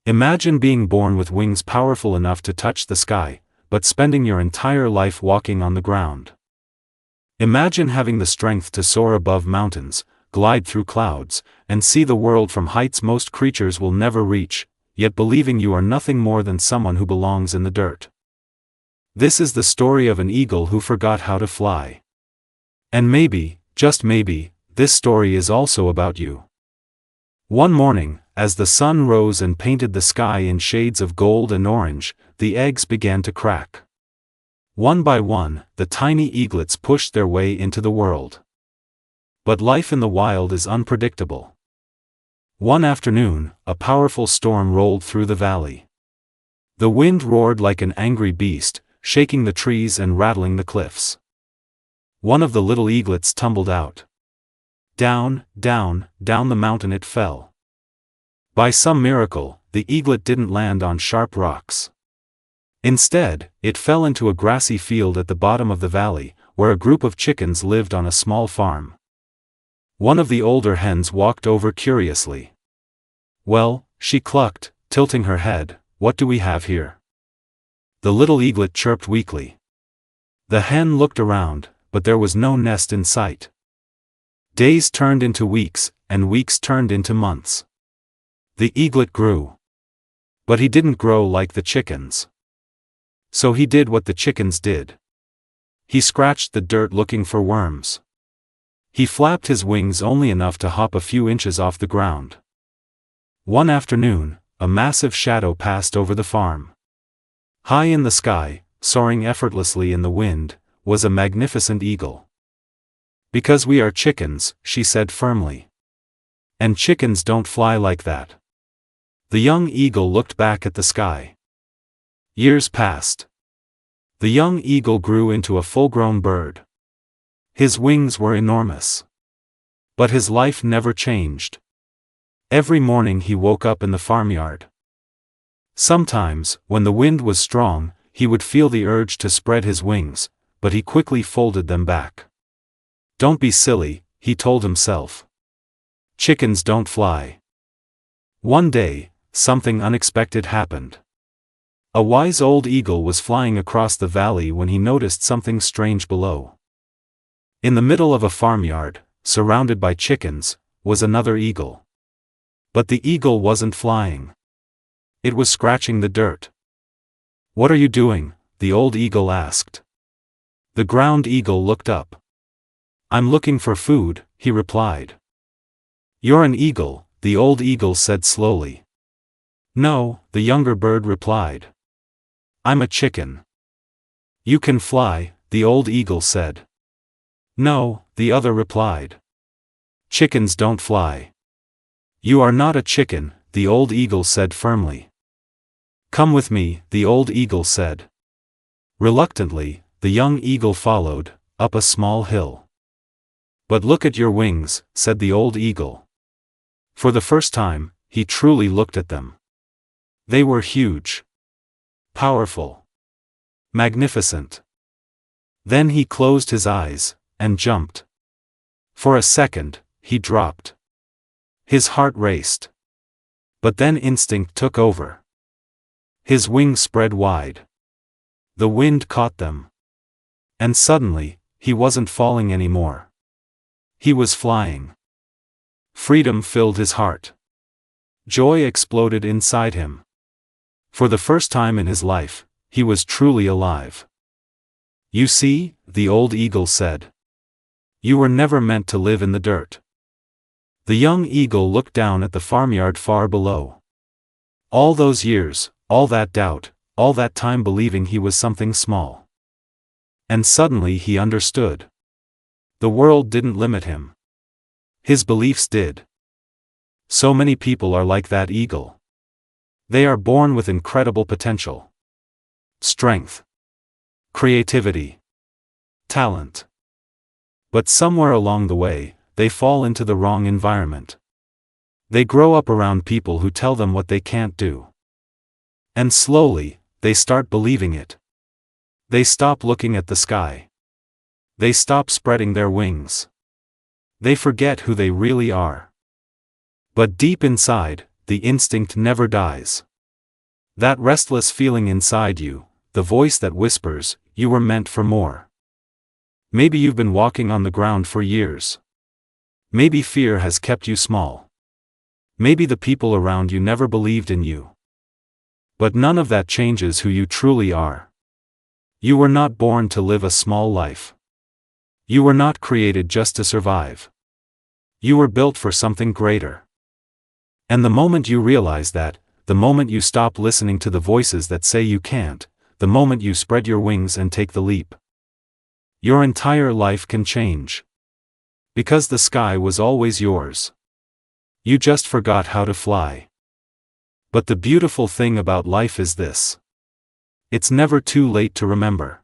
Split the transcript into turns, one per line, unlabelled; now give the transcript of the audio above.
Imagine being born with wings powerful enough to touch the sky, but spending your entire life walking on the ground. Imagine having the strength to soar above mountains, glide through clouds, and see the world from heights most creatures will never reach, yet believing you are nothing more than someone who belongs in the dirt. This is the story of an eagle who forgot how to fly. And maybe, just maybe, this story is also about you. One morning, as the sun rose and painted the sky in shades of gold and orange, the eggs began to crack. One by one, the tiny eaglets pushed their way into the world. But life in the wild is unpredictable. One afternoon, a powerful storm rolled through the valley. The wind roared like an angry beast, shaking the trees and rattling the cliffs. One of the little eaglets tumbled out. Down, down, down the mountain it fell. By some miracle, the eaglet didn't land on sharp rocks. Instead, it fell into a grassy field at the bottom of the valley, where a group of chickens lived on a small farm. One of the older hens walked over curiously. "Well," she clucked, tilting her head, "what do we have here?" The little eaglet chirped weakly. The hen looked around, but there was no nest in sight. Days turned into weeks, and weeks turned into months. The eaglet grew. But he didn't grow like the chickens. So he did what the chickens did. He scratched the dirt looking for worms. He flapped his wings only enough to hop a few inches off the ground. One afternoon, a massive shadow passed over the farm. High in the sky, soaring effortlessly in the wind, was a magnificent eagle. "Because we are chickens," she said firmly. "And chickens don't fly like that." The young eagle looked back at the sky. Years passed. The young eagle grew into a full-grown bird. His wings were enormous. But his life never changed. Every morning he woke up in the farmyard. Sometimes, when the wind was strong, he would feel the urge to spread his wings, but he quickly folded them back. "Don't be silly," he told himself. "Chickens don't fly." One day, something unexpected happened. A wise old eagle was flying across the valley when he noticed something strange below. In the middle of a farmyard, surrounded by chickens, was another eagle. But the eagle wasn't flying. It was scratching the dirt. "What are you doing?" the old eagle asked. The ground eagle looked up. "I'm looking for food," he replied. "You're an eagle," the old eagle said slowly. "No," the younger bird replied. "I'm a chicken." "You can fly," the old eagle said. "No," the other replied. "Chickens don't fly." "You are not a chicken," the old eagle said firmly. "Come with me," the old eagle said. Reluctantly, the young eagle followed, up a small hill. "But look at your wings," said the old eagle. For the first time, he truly looked at them. They were huge. Powerful. Magnificent. Then he closed his eyes, and jumped. For a second, he dropped. His heart raced. But then instinct took over. His wings spread wide. The wind caught them. And suddenly, he wasn't falling anymore. He was flying. Freedom filled his heart. Joy exploded inside him. For the first time in his life, he was truly alive. "You see," the old eagle said. "You were never meant to live in the dirt." The young eagle looked down at the farmyard far below. All those years, all that doubt, all that time believing he was something small. And suddenly he understood. The world didn't limit him. His beliefs did. So many people are like that eagle. They are born with incredible potential. Strength. Creativity. Talent. But somewhere along the way, they fall into the wrong environment. They grow up around people who tell them what they can't do. And slowly, they start believing it. They stop looking at the sky. They stop spreading their wings. They forget who they really are. But deep inside, the instinct never dies. That restless feeling inside you, the voice that whispers, you were meant for more. Maybe you've been walking on the ground for years. Maybe fear has kept you small. Maybe the people around you never believed in you. But none of that changes who you truly are. You were not born to live a small life. You were not created just to survive. You were built for something greater. And the moment you realize that, the moment you stop listening to the voices that say you can't, the moment you spread your wings and take the leap, your entire life can change. Because the sky was always yours. You just forgot how to fly. But the beautiful thing about life is this. It's never too late to remember.